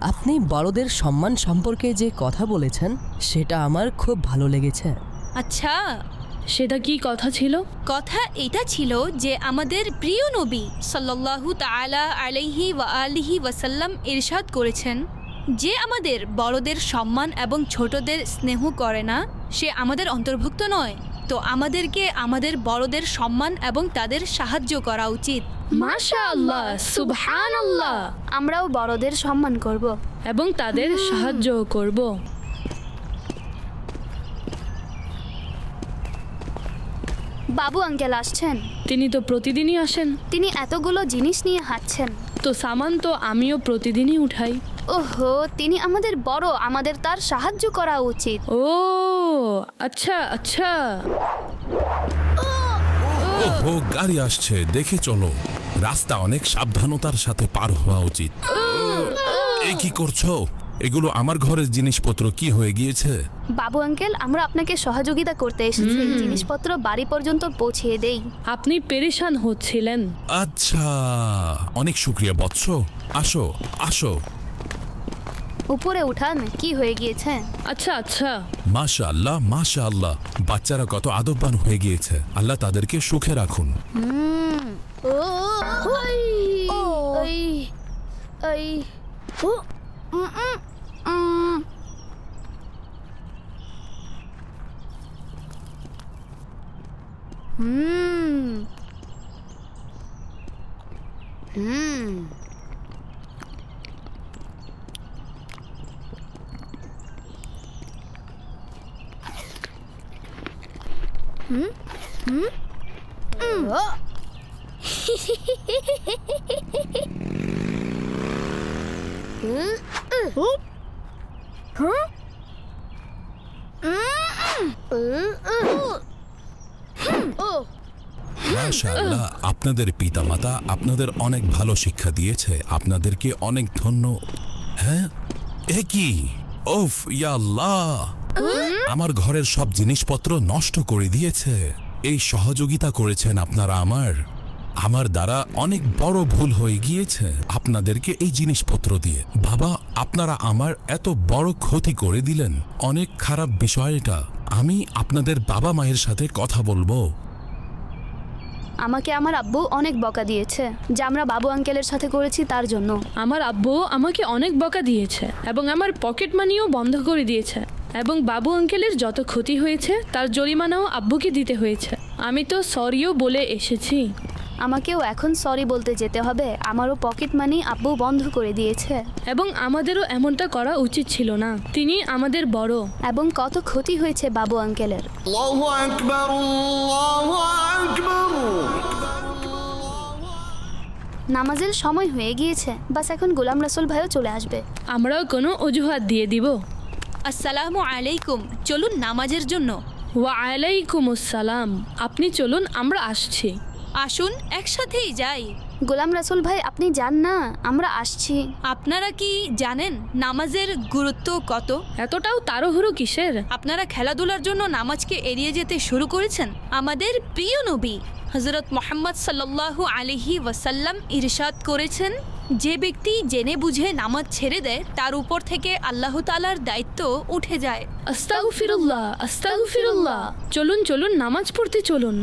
আপনি বড়দের সম্মান সম্পর্কে যে কথা বলেছেন সেটা আমার খুব ভালো লেগেছে। আচ্ছা, সেটা কি কথা ছিল? কথা এটা ছিল যে আমাদের প্রিয় নবী সাল্লাল্লাহু তাআলা আলাইহি ওয়া আলিহি ওয়াসাল্লাম ইরশাদ করেছেন, যে আমাদের বড়দের সম্মান এবং ছোটদের স্নেহ করে না সে আমাদের অন্তর্ভুক্ত নয়। তো আমাদেরকে আমাদের বড়দের সম্মান এবং তাদের সাহায্য করা উচিত। মাশাআল্লাহ, সুবহানাল্লাহ। আমরাও বড়দের সম্মান করব এবং তাদের সাহায্য করব। বাবু আঙ্কেল আসছেন। তিনি তো প্রতিদিনই আসেন। তিনি এতগুলো জিনিস নিয়ে হাঁটছেন। তো সামান তো আমিও প্রতিদিনই উঠাই। ওহো, তিনি আমাদের বড়, আমাদের তার সাহায্য করা উচিত। ও আচ্ছা আচ্ছা। ওহো, গাড়ি আসছে, দেখে চলো। রাস্তা অনেক সাবধানতার সাথে পার হওয়া উচিত। এই কি করছো? এগুলো আমার ঘরের জিনিসপত্র কি হয়ে গিয়েছে? বাবু আঙ্কেল, আমরা আপনাকে সহযোগিতা করতে এসেছি। জিনিসপত্র বাড়ি পর্যন্ত পৌঁছিয়ে দেই। আপনি পেরেশান হচ্ছিলেন। আচ্ছা, অনেক শুক্রিয়া বৎস। আসো আসো। উপরে উঠান, কি হয়ে গিয়েছে? আচ্ছা আচ্ছা। মাশাআল্লাহ মাশাআল্লাহ, বাচ্চারা কত আদববান হয়ে গিয়েছে। আল্লাহ তাদেরকে সুখে রাখুন। মাশাআল্লাহ, আপনাদের পিতামাতা আপনাদের অনেক ভালো শিক্ষা দিয়েছে। আপনাদেরকে অনেক ধন্য। হ্যাঁ, এ কি? ওফ, ইয়া আল্লাহ, আমার ঘরের সব জিনিসপত্র নষ্ট করে দিয়েছে। এই সহযোগিতা করেছেন আপনারা আমার দ্বারা অনেক বড় ভুল হয়ে গিয়েছে আপনাদেরকে এই জিনিসপত্র দিয়ে। বাবা, আপনারা আমার এত বড় ক্ষতি করে দিলেন। অনেক খারাপ বিষয় এটা। আমি আপনাদের বাবা মায়ের সাথে কথা বলবো। আমাকে আমার আব্বু অনেক বকা দিয়েছে, যা আমরা বাবু আঙ্কেলের সাথে করেছি তার জন্য। আমার আব্বু আমাকে অনেক বকা দিয়েছে এবং আমার পকেট মানিও বন্ধ করে দিয়েছে। এবং বাবু আঙ্কেলের যত ক্ষতি হয়েছে তার জরিমানাও আব্বুকে দিতে হয়েছে। আমি তো সরিও বলে এসেছি। আমাকেও এখন সরি বলতে যেতে হবে। আমারও পকেট মানি আব্বু বন্ধ করে দিয়েছে। এবং আমাদেরও এমনটা করা উচিত ছিল না। তিনি আমাদের বড়। এবং কত ক্ষতি হয়েছে বাবু আঙ্কেলের। আল্লাহু আকবার, আল্লাহু আকবার। নামাজের সময় হয়ে গিয়েছে। বাস এখন গোলাম রাসূল ভাইও চলে আসবে। আমরাও কোনো অজুহাত দিয়ে দিব। আসসালামু আলাইকুম, চলুন নামাজের জন্য। ওয়া আলাইকুম আসসালাম। আপনি চলুন, আমরা আসছি। আসুন একসাথেই যাই। গোলাম রাসূল ভাই, আপনি যান না, আমরা আসছি। আপনারা কি জানেন নামাজের গুরুত্ব কত? এতটাও তাড়াহুড়ো কিসের? আপনারা খেলাধুলার জন্য নামাজকে এড়িয়ে যেতে শুরু করেছেন। আমাদের প্রিয় নবী হযরত মুহাম্মদ সাল্লাল্লাহু আলাইহি ওয়াসাল্লাম ইরশাদ করেছেন, যে ব্যক্তি জেনে বুঝে নামাজ ছেড়ে দেয় তার উপর থেকে আল্লাহ তাআলার দায়িত্ব উঠে যায়। আস্তাগফিরুল্লাহ, আস্তাগফিরুল্লাহ। চলুন চলুন, নামাজ পড়তে চলুন।